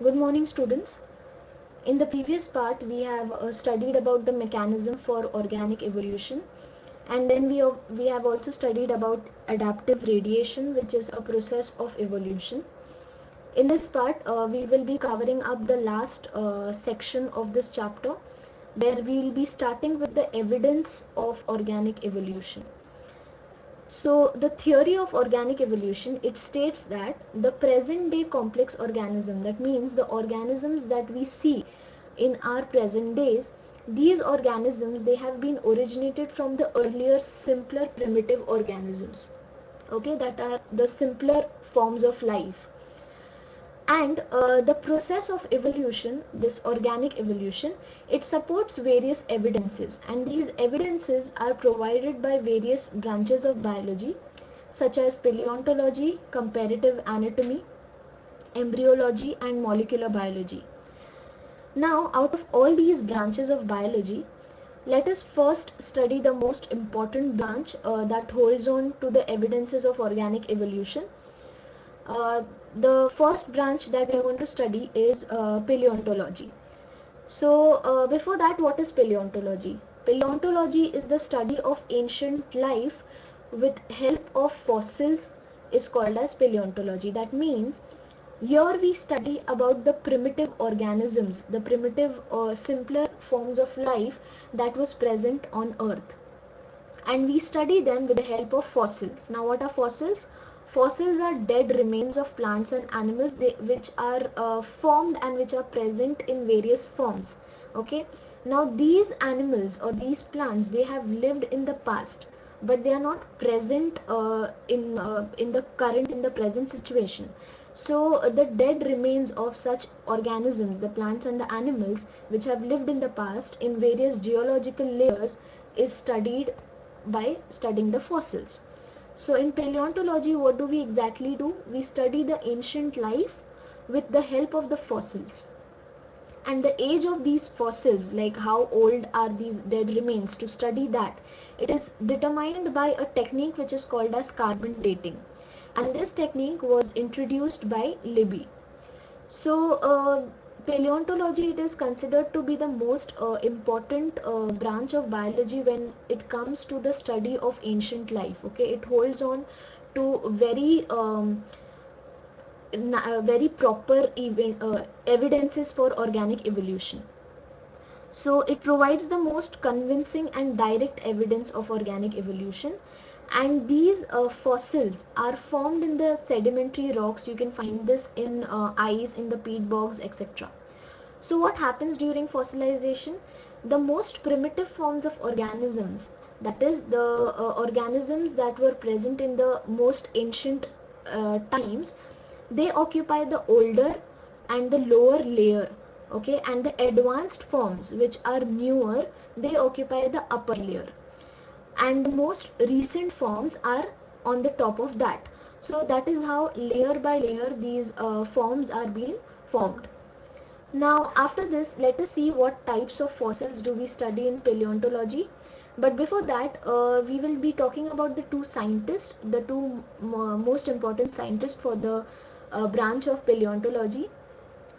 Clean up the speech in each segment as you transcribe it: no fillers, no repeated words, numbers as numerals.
Good morning, students. In the previous part, we have studied about the mechanism for organic evolution, and then we have also studied about adaptive radiation, which is a process of evolution. In this part, we will be covering up the last section of this chapter, where we will be starting with the evidence of organic evolution. So the theory of organic evolution, it states that the present day complex organism, that means the organisms that we see in our present days, these organisms, they have been originated from the earlier simpler primitive organisms, okay, that are the simpler forms of life. And the process of evolution, this organic evolution, it supports various evidences, and these evidences are provided by various branches of biology such as paleontology, comparative anatomy, embryology, and molecular biology. Now, out of all these branches of biology, let us first study the most important branch that holds on to the evidences of organic evolution. Uh, the first branch that we are going to study is paleontology. So, before that, what is paleontology? Paleontology is the study of ancient life with help of fossils, is called as paleontology. That means here we study about the primitive organisms, the primitive or simpler forms of life that was present on Earth, and we study them with the help of fossils. Now, what are fossils? Fossils are dead remains of plants and animals which are formed and which are present in various forms. Okay. Now, these animals or these plants, they have lived in the past, but they are not present in the current, in the present situation. So, the dead remains of such organisms, the plants and the animals which have lived in the past in various geological layers, is studied by studying the fossils. So in paleontology, what do we exactly do? We study the ancient life with the help of the fossils. And the age of these fossils, like how old are these dead remains, to study that, it is determined by a technique which is called as carbon dating. And this technique was introduced by Libby. So, paleontology, it is considered to be the most important branch of biology when it comes to the study of ancient life. Okay, it holds on to very proper evidences for organic evolution. So it provides the most convincing and direct evidence of organic evolution. And these fossils are formed in the sedimentary rocks. You can find this in ice, in the peat bogs, etc. So what happens during fossilization? The most primitive forms of organisms, that is the organisms that were present in the most ancient times, they occupy the older and the lower layer, okay, and the advanced forms which are newer, they occupy the upper layer, and the most recent forms are on the top of that. So that is how layer by layer these forms are being formed. Now, after this, let us see what types of fossils do we study in paleontology. But before that, we will be talking about the two scientists, the two most important scientists for the branch of paleontology.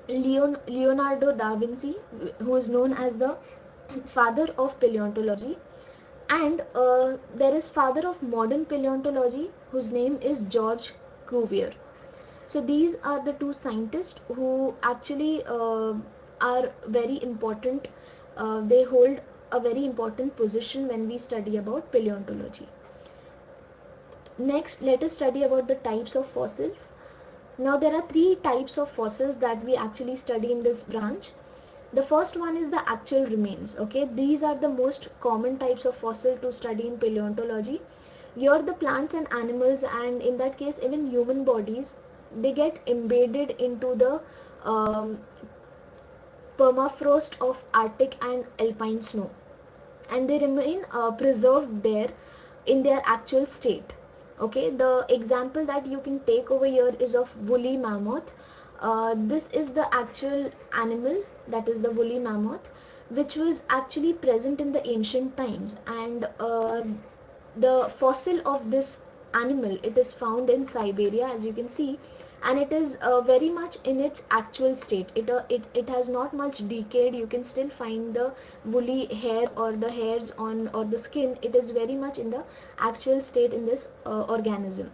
Leonardo da Vinci, who is known as the father of paleontology, and there is father of modern paleontology, whose name is George Cuvier. So these are the two scientists who actually are very important. They hold a very important position when we study about paleontology. Next, let us study about the types of fossils. Now there are three types of fossils that we actually study in this branch. The first one is the actual remains. Okay, these are the most common types of fossil to study in paleontology. Here the plants and animals, and in that case even human bodies, they get embedded into the um, permafrost of Arctic and alpine snow, and they remain preserved there in their actual state. Okay, the example that you can take over here is of woolly mammoth. This is the actual animal, that is the woolly mammoth, which was actually present in the ancient times, and the fossil of this animal, it is found in Siberia, as you can see, and it is very much in its actual state. It has not much decayed. You can still find the woolly hair or the hairs on or the skin. It is very much in the actual state in this organism.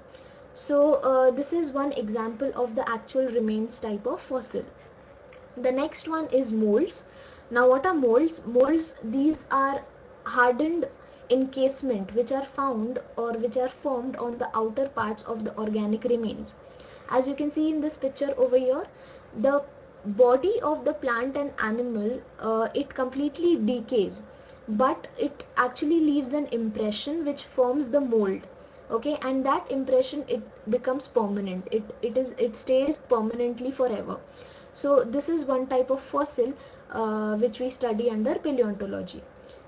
So this is one example of the actual remains type of fossil. The next one is molds. Now what are molds? Molds, these are hardened encasement which are found or which are formed on the outer parts of the organic remains. As you can see in this picture over here, the body of the plant and animal, it completely decays, but it actually leaves an impression which forms the mold. Okay, and that impression, it becomes permanent. It stays permanently forever. So this is one type of fossil which we study under paleontology.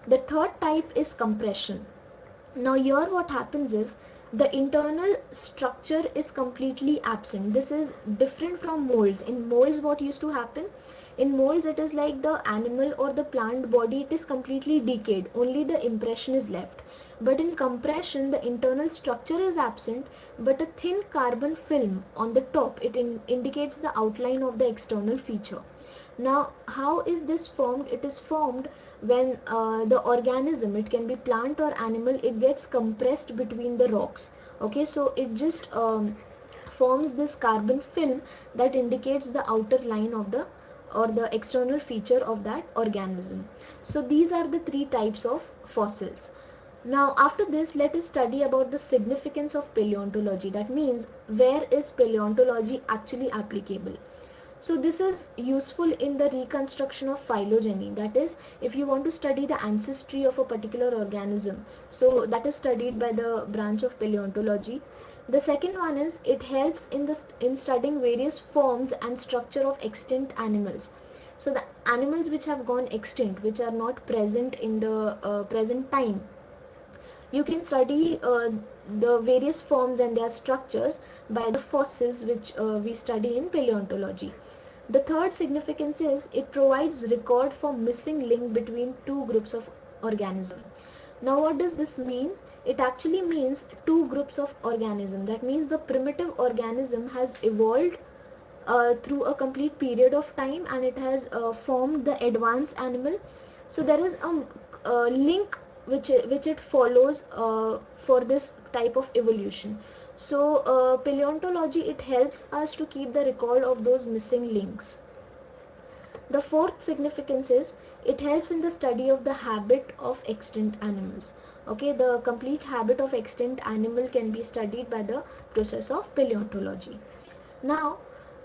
The third type is compression. Now here what happens is the internal structure is completely absent. This is different from molds. In molds, what used to happen? In molds, it is like the animal or the plant body, it is completely decayed. Only the impression is left. But in compression, the internal structure is absent, but a thin carbon film on the top, it indicates the outline of the external feature. Now, how is this formed? It is formed when the organism, it can be plant or animal, it gets compressed between the rocks. Okay, so it just forms this carbon film that indicates the outer line of the or the external feature of that organism. So these are the three types of fossils. Now after this, let us study about the significance of paleontology. That means, where is paleontology actually applicable? So this is useful in the reconstruction of phylogeny. That is, if you want to study the ancestry of a particular organism, so that is studied by the branch of paleontology. The second one is, it helps in studying various forms and structure of extinct animals. So the animals which have gone extinct, which are not present in the present time, you can study the various forms and their structures by the fossils which we study in paleontology. The third significance is, it provides record for missing link between two groups of organisms. Now what does this mean? It actually means two groups of organism. That means the primitive organism has evolved through a complete period of time, and it has formed the advanced animal. So there is a link which it follows for this type of evolution. So paleontology, it helps us to keep the record of those missing links. The fourth significance is, it helps in the study of the habit of extinct animals. Okay, the complete habit of extinct animal can be studied by the process of paleontology. Now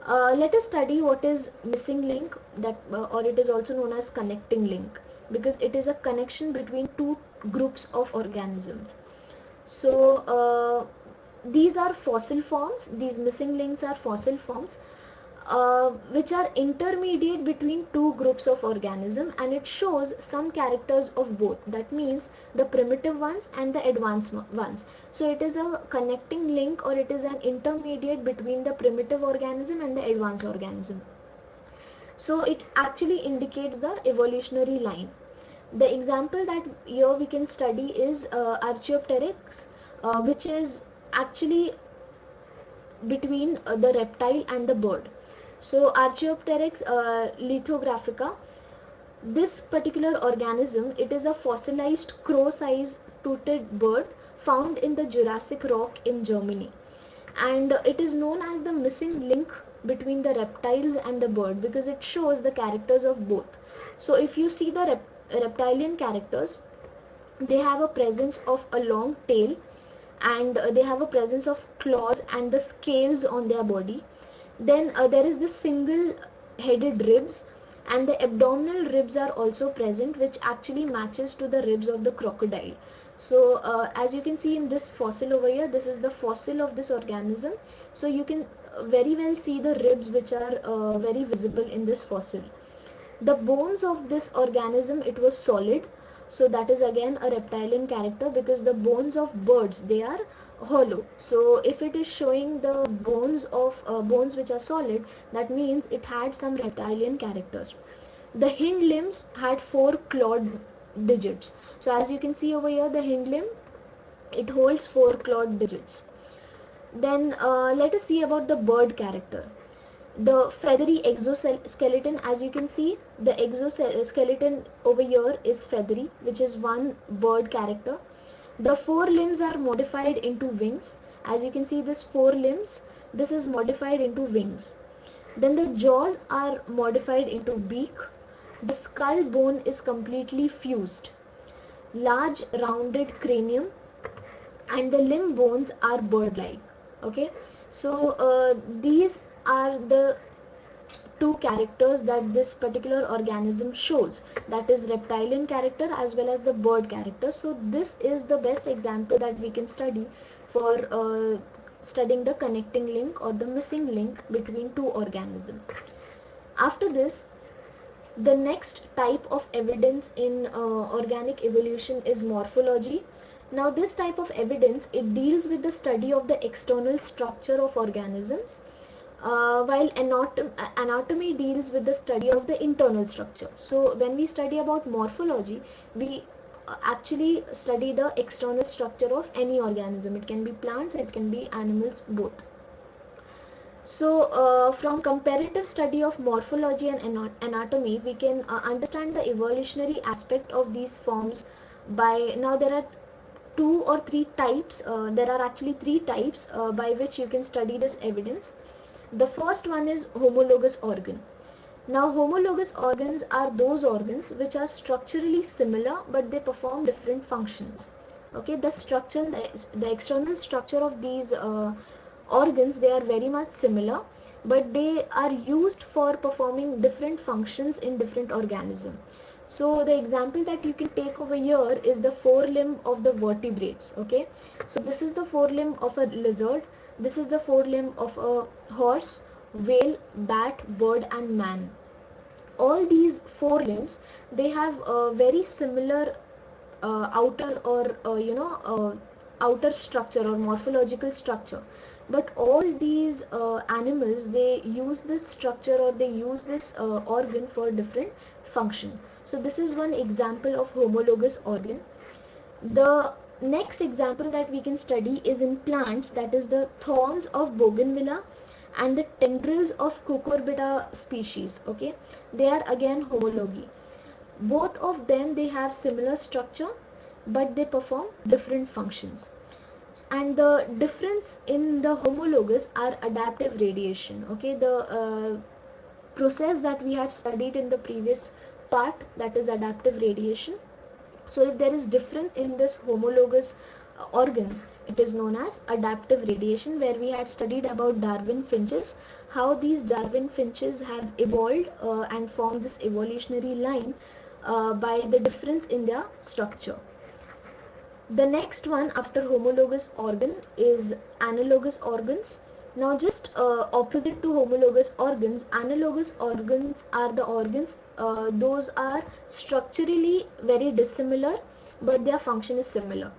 let us study what is missing link, that or it is also known as connecting link, because it is a connection between two groups of organisms. So these are fossil forms. These missing links are fossil forms which are intermediate between two groups of organism, and it shows some characters of both. That means the primitive ones and the advanced ones. So it is a connecting link, or it is an intermediate between the primitive organism and the advanced organism. So it actually indicates the evolutionary line. The example that here we can study is Archaeopteryx, which is actually between the reptile and the bird. So Archaeopteryx lithographica, this particular organism, it is a fossilized crow-sized toothed bird found in the Jurassic rock in Germany, and it is known as the missing link between the reptiles and the bird because it shows the characters of both. So if you see the reptilian characters, they have a presence of a long tail, and they have a presence of claws and the scales on their body. Then there is the single headed ribs, and the abdominal ribs are also present, which actually matches to the ribs of the crocodile. So as you can see in this fossil over here, this is the fossil of this organism. So you can very well see the ribs which are very visible in this fossil. The bones of this organism, it was solid. So that is again a reptilian character, because the bones of birds, they are hollow. So if it is showing the bones of bones which are solid, that means it had some reptilian characters. The hind limbs had 4 clawed digits. So as you can see over here, the hind limb, it holds 4 clawed digits. Then let us see about the bird character. The feathery exoskeleton, as you can see, the exoskeleton over here is feathery, which is one bird character. The forelimbs are modified into wings. As you can see, this forelimbs, this is modified into wings. Then the jaws are modified into beak. The skull bone is completely fused. Large rounded cranium, and the limb bones are bird-like. Okay, so these are the two characters that this particular organism shows, that is reptilian character as well as the bird character. So this is the best example that we can study for studying the connecting link or the missing link between two organisms. After this, the next type of evidence in organic evolution is morphology. Now this type of evidence, it deals with the study of the external structure of organisms, while anatomy deals with the study of the internal structure. So when we study about morphology, we actually study the external structure of any organism. It can be plants, it can be animals, both. So from comparative study of morphology and anatomy, we can understand the evolutionary aspect of these forms by, now there are two or three types, there are actually three types by which you can study this evidence. The first one is homologous organ. Now homologous organs are those organs which are structurally similar but they perform different functions. Okay, the structure, the external structure of these organs, they are very much similar, but they are used for performing different functions in different organisms. So the example that you can take over here is the forelimb of the vertebrates. Okay, so this is the forelimb of a lizard, this is the forelimb of a horse, whale, bat, bird and man. All these forelimbs, they have a very similar outer or outer structure or morphological structure, but all these animals, they use this structure or they use this organ for different function. So this is one example of homologous organ. The next example that we can study is in plants, that is the thorns of bougainvillea and the tendrils of cucurbita species. Okay, they are again homology. Both of them, they have similar structure but they perform different functions. And the difference in the homologous are adaptive radiation. Okay, the process that we had studied in the previous part, that is adaptive radiation. So if there is difference in this homologous organs, it is known as adaptive radiation, where we had studied about Darwin finches, how these Darwin finches have evolved and formed this evolutionary line by the difference in their structure. The next one after homologous organ is analogous organs. Now just opposite to homologous organs, analogous organs are the organs, those are structurally very dissimilar but their function is similar.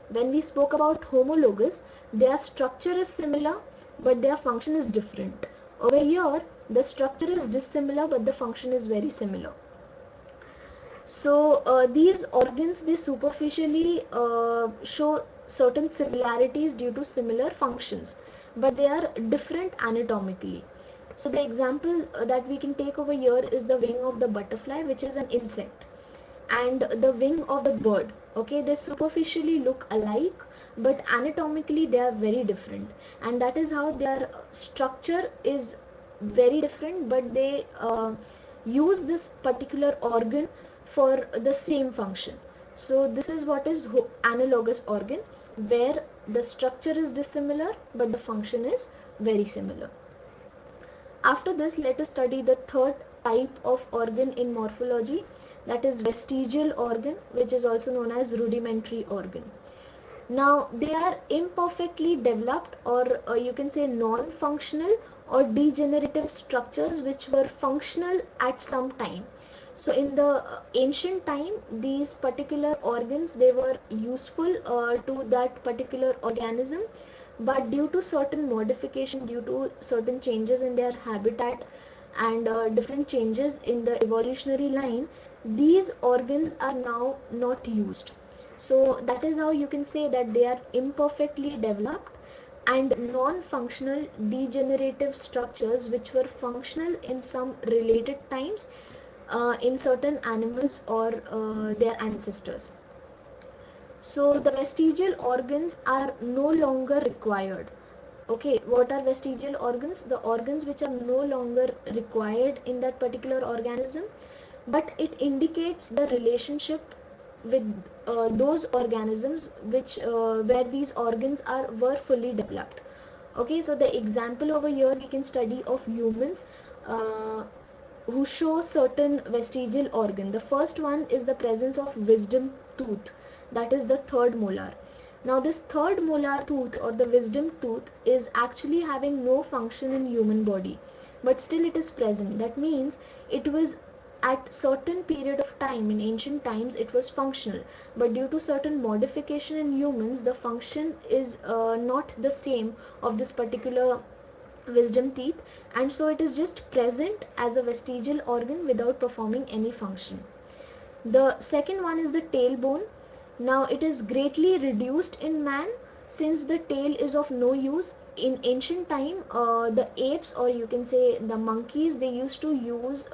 When we spoke about homologous, their structure is similar but their function is different. Over here, the structure is dissimilar but the function is very similar. So these organs, they superficially show certain similarities due to similar functions, but they are different anatomically. So the example that we can take over here is the wing of the butterfly, which is an insect, and the wing of the bird. Okay, they superficially look alike, but anatomically they are very different, and that is how their structure is very different, but they use this particular organ for the same function. So this is what is analogous organ, where the structure is dissimilar but the function is very similar. After this, let us study the third type of organ in morphology, that is vestigial organ, which is also known as rudimentary organ. Now they are imperfectly developed, or you can say non-functional or degenerative structures which were functional at some time. So in the ancient time, these particular organs, they were useful to that particular organism, but due to certain modification, due to certain changes in their habitat and different changes in the evolutionary line, these organs are now not used. So that is how you can say that they are imperfectly developed, and non-functional degenerative structures which were functional in some related times in certain animals or their ancestors. So the vestigial organs are no longer required. Okay, what are vestigial organs? The organs which are no longer required in that particular organism, but it indicates the relationship with those organisms which where these organs are were fully developed. Okay, so the example over here we can study of humans uh, who show certain vestigial organ. The first one is the presence of wisdom tooth, that is the third molar. Now this third molar tooth or the wisdom tooth is actually having no function in human body, but still it is present. That means it was at certain period of time in ancient times it was functional, but due to certain modification in humans the function is not the same of this particular wisdom teeth, and so it is just present as a vestigial organ without performing any function. The second one is the tailbone. Now it is greatly reduced in man since the tail is of no use. In ancient time, the apes or you can say the monkeys, they used to use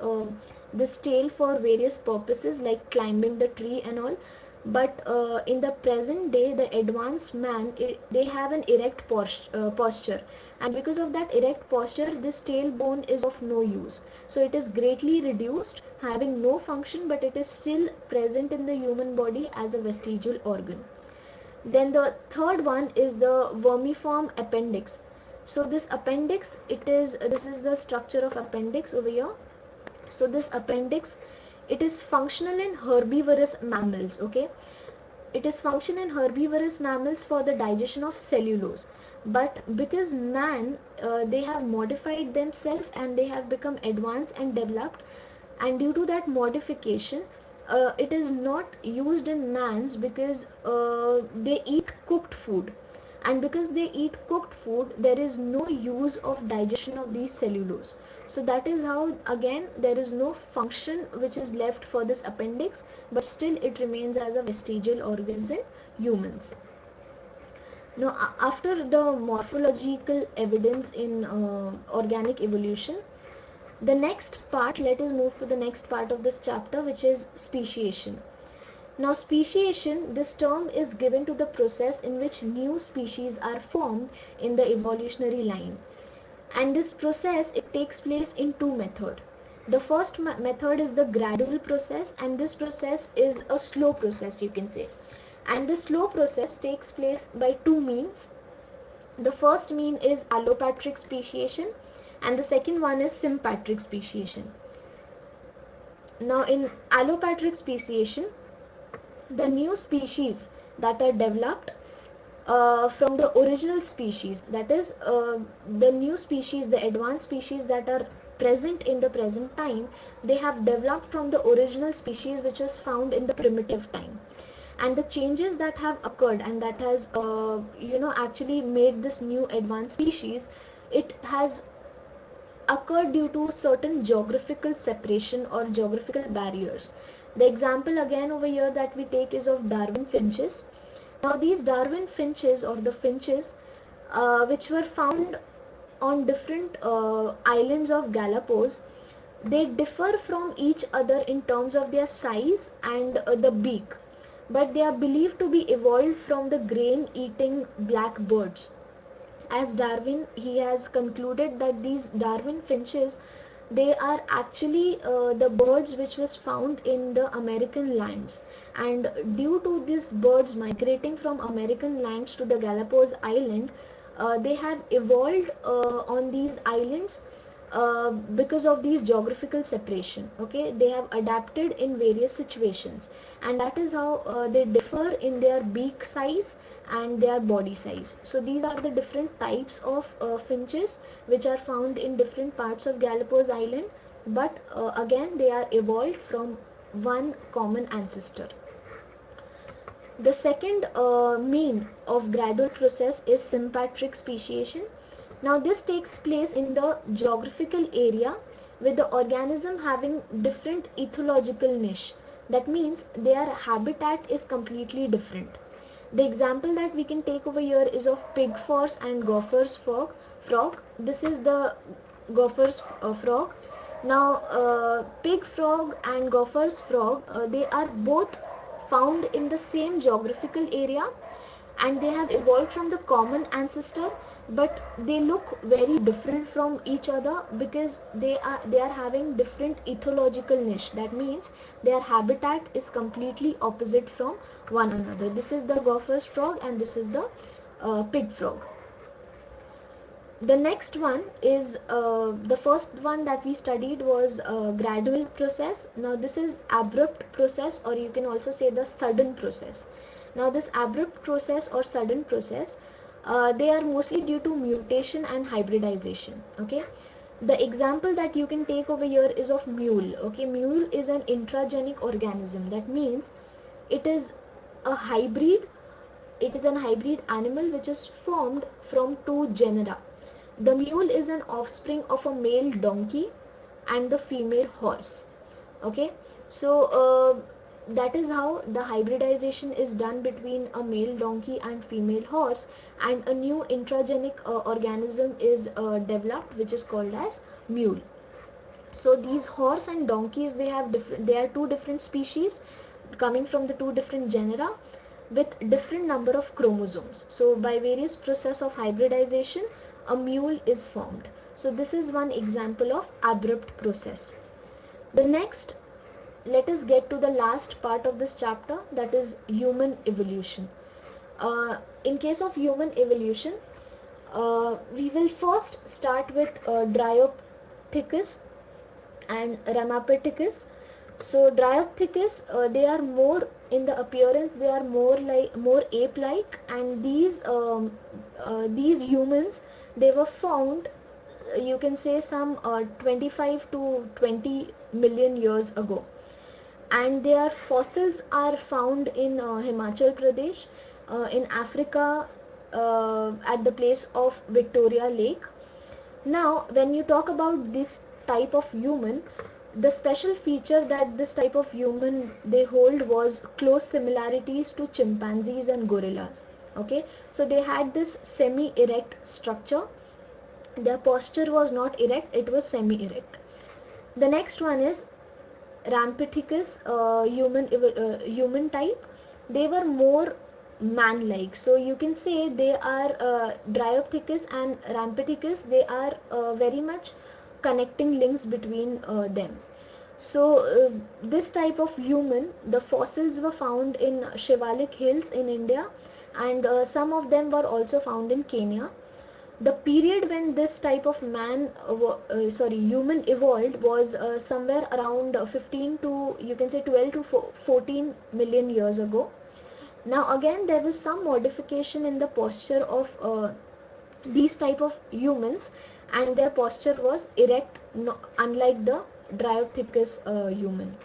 this tail for various purposes like climbing the tree and all. But in the present day, the advanced man, they have an erect posture, and because of that erect posture, this tailbone is of no use. So it is greatly reduced, having no function, but it is still present in the human body as a vestigial organ. Then the third one is the vermiform appendix. So this appendix, this is the structure of appendix over here. So this appendix, it is functional in herbivorous mammals. Okay, it is function in herbivorous mammals for the digestion of cellulose, but because man they have modified themselves and they have become advanced and developed, and due to that modification it is not used in mans because they eat cooked food, and because they eat cooked food there is no use of digestion of these cellulose. So that is how again there is no function which is left for this appendix, but still it remains as a vestigial organs in humans. Now after the morphological evidence in organic evolution, the next part, let us move to the next part of this chapter, which is speciation. Now speciation, this term is given to the process in which new species are formed in the evolutionary line, and this process, it takes place in two methods. The first method is the gradual process, and this process is a slow process you can say, and the slow process takes place by two means. The first mean is allopatric speciation, and the second one is sympatric speciation. Now in allopatric speciation, the new species that are developed from the original species, that is the new species, the advanced species that are present in the present time, they have developed from the original species which was found in the primitive time, and the changes that have occurred and that has actually made this new advanced species, it has occur due to certain geographical separation or geographical barriers. The example again over here that we take is of Darwin finches. Now these Darwin finches or the finches which were found on different islands of Galapagos, they differ from each other in terms of their size and the beak, but they are believed to be evolved from the grain eating black birds. As Darwin, he has concluded that these Darwin finches, they are actually the birds which was found in the American lands, and due to these birds migrating from American lands to the Galapagos Island, they have evolved on these islands because of these geographical separation. Okay, they have adapted in various situations, and that is how they differ in their beak size and their body size. So these are the different types of finches which are found in different parts of Galapagos Island, but again they are evolved from one common ancestor. The second mean of gradual process is sympatric speciation. Now this takes place in the geographical area with the organism having different ethological niche. That means their habitat is completely different. The example that we can take over here is of pigforce and gopher's frog. This is the gopher's frog. Now pig frog and gopher's frog, they are both found in the same geographical area, and they have evolved from the common ancestor, but they look very different from each other because they are having different ethological niche. That means their habitat is completely opposite from one another. This is the gopher's frog and this is the pig frog. The next one is the first one that we studied was gradual process. Now this is abrupt process, or you can also say the sudden process. Now this abrupt process or sudden process, they are mostly due to mutation and hybridization. Okay, the example that you can take over here is of mule. Okay, mule is an intragenic organism. That means it is a hybrid. It is an hybrid animal which is formed from two genera. The mule is an offspring of a male donkey and the female horse. Okay, so that is how the hybridization is done between a male donkey and female horse, and a new intragenic organism is developed, which is called as mule. So these horse and donkeys, they are two different species coming from the two different genera with different number of chromosomes. So by various process of hybridization, a mule is formed. So this is one example of abrupt process. The next, let us get to the last part of this chapter, that is human evolution. In case of human evolution, we will first start with Dryopithecus and Ramapithecus. So Dryopithecus, they are more in the appearance, they are more ape-like, and these humans, they were found, you can say, some 25 to 20 million years ago, and their fossils are found in Himachal Pradesh, in Africa, at the place of Victoria Lake. Now when you talk about this type of human, the special feature that this type of human they hold was close similarities to chimpanzees and gorillas. Okay, so they had this semi-erect structure. Their posture was not erect, it was semi-erect. The next one is Rampithecus, human type. They were more man-like. So you can say they are Dryopithecus and Rampithecus. They are very much connecting links between them. So this type of human, the fossils were found in Shivalik Hills in India, and some of them were also found in Kenya. The period when this type of human evolved was somewhere around 15 to, you can say, 12 to 14 million years ago. Now again, there was some modification in the posture of these type of humans, and their posture was erect, no, unlike the Dryopithecus human.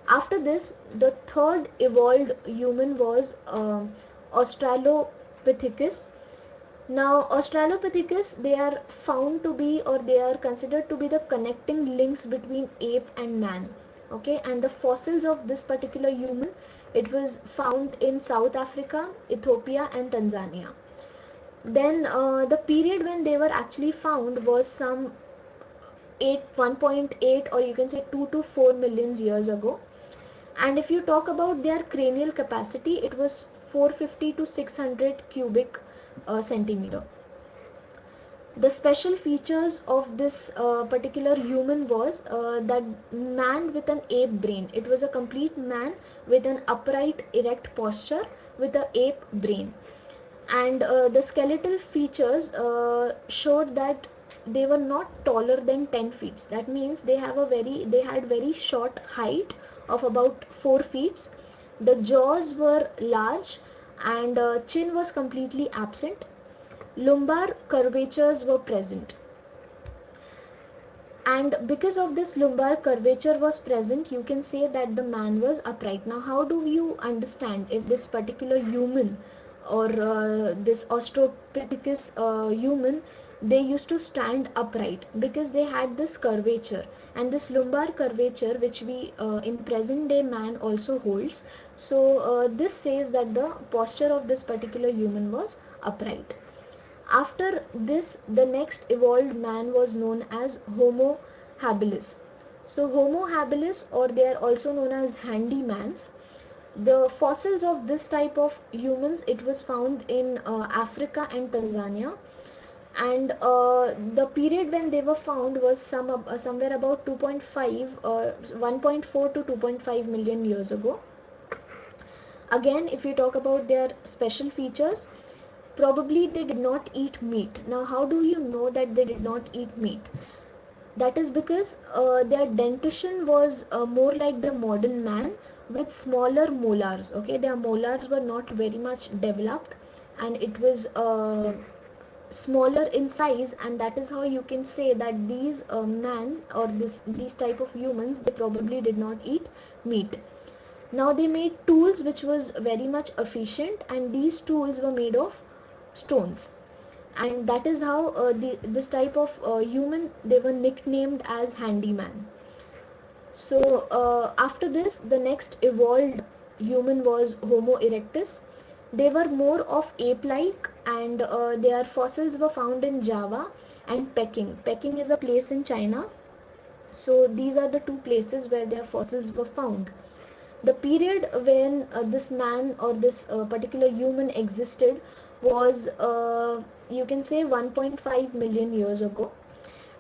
After this, the third evolved human was Australopithecus. Now Australopithecus, they are found to be, or they are considered to be, the connecting links between ape and man. Okay, and the fossils of this particular human, it was found in South Africa, Ethiopia and Tanzania. Then the period when they were actually found was some 1.8, or you can say 2 to 4 million years ago. And if you talk about their cranial capacity, it was 450 to 600 cubic centimeter. The special features of this particular human was that man with an ape brain. It was a complete man with an upright, erect posture with an ape brain. And the skeletal features showed that they were not taller than 10 feet. That means they had very short height of about 4 feet. The jaws were large, and chin was completely absent. Lumbar curvatures were present. And because of this lumbar curvature was present, you can say that the man was upright. Now how do you understand if this particular human, or this Australopithecus human, they used to stand upright because they had this curvature, and this lumbar curvature which we in present day man also holds. So this says that the posture of this particular human was upright. After this, the next evolved man was known as Homo habilis. So Homo habilis, or they are also known as handymans, the fossils of this type of humans, it was found in Africa and Tanzania, and the period when they were found was somewhere about 2.5 1.4 to 2.5 million years ago. Again, if you talk about their special features, probably they did not eat meat. Now, how do you know that they did not eat meat? That is because their dentition was more like the modern man, with smaller molars. Okay, their molars were not very much developed, and it was smaller in size, and that is how you can say that these man, or these type of humans, they probably did not eat meat. Now they made tools which was very much efficient, and these tools were made of stones, and that is how this type of human, they were nicknamed as handyman. So after this, the next evolved human was Homo erectus. They were more of ape-like, and their fossils were found in Java and Peking. Peking is a place in China. So these are the two places where their fossils were found. The period when this man, or this particular human existed, was you can say 1.5 million years ago.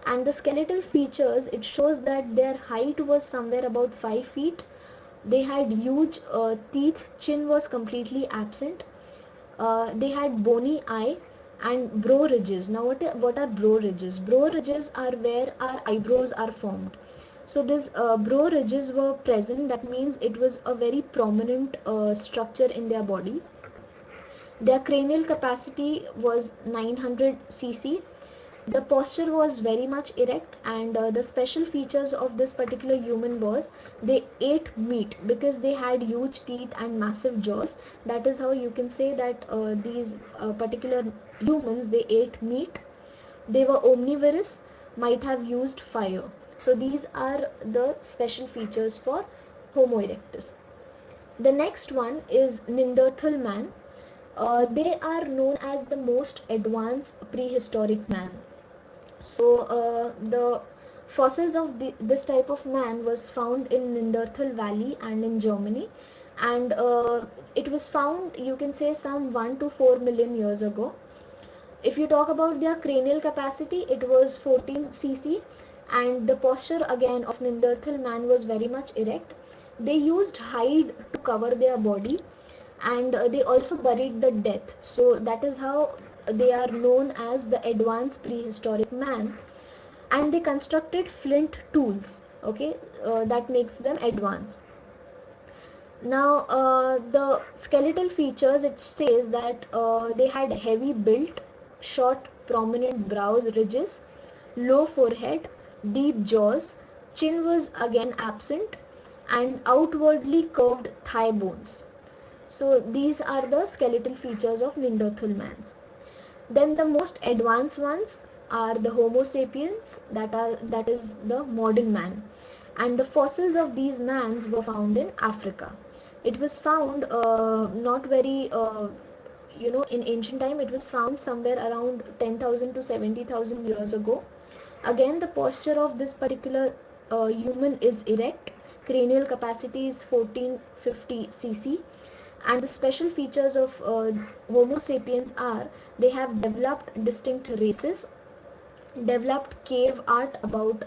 And the skeletal features, it shows that their height was somewhere about 5 feet. They had huge teeth, chin was completely absent. They had bony eye and brow ridges. Now what are brow ridges? Brow ridges are where our eyebrows are formed. So these brow ridges were present. That means it was a very prominent structure in their body. Their cranial capacity was 900 cc. The posture was very much erect, and the special features of this particular human was they ate meat because they had huge teeth and massive jaws. That is how you can say that these particular humans, they ate meat. They were omnivorous, might have used fire. So these are the special features for Homo erectus. The next one is Neanderthal man. They are known as the most advanced prehistoric man. So the fossils of this type of man was found in Neanderthal Valley and in Germany, and it was found, you can say, some 1 to 4 million years ago. If you talk about their cranial capacity, it was 14 cc, and the posture again of Neanderthal man was very much erect. They used hide to cover their body, and they also buried the death. So that is how they are known as the advanced prehistoric man. And they constructed flint tools. Okay, that makes them advanced. Now the skeletal features, it says that they had heavy built, short prominent brows ridges, low forehead, deep jaws, chin was again absent, and outwardly curved thigh bones. So these are the skeletal features of Neanderthal mans. Then the most advanced ones are the Homo sapiens, that is the modern man, and the fossils of these mans were found in Africa. It was found not very in ancient time. It was found somewhere around 10,000 to 70,000 years ago. Again, the posture of this particular human is erect. Cranial capacity is 1450 cc, and the special features of Homo sapiens are they have developed distinct races, developed cave art about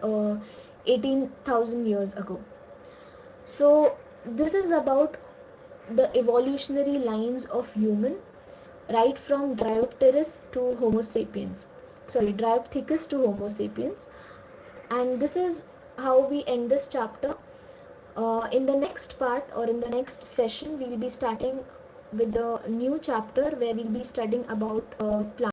18,000 years ago. So this is about the evolutionary lines of human, right from Dryopteris to Homo sapiens. Sorry, Dryopithecus to Homo sapiens. And this is how we end this chapter. In the next part, or in the next session, we will be starting with the new chapter where we'll be studying about plants.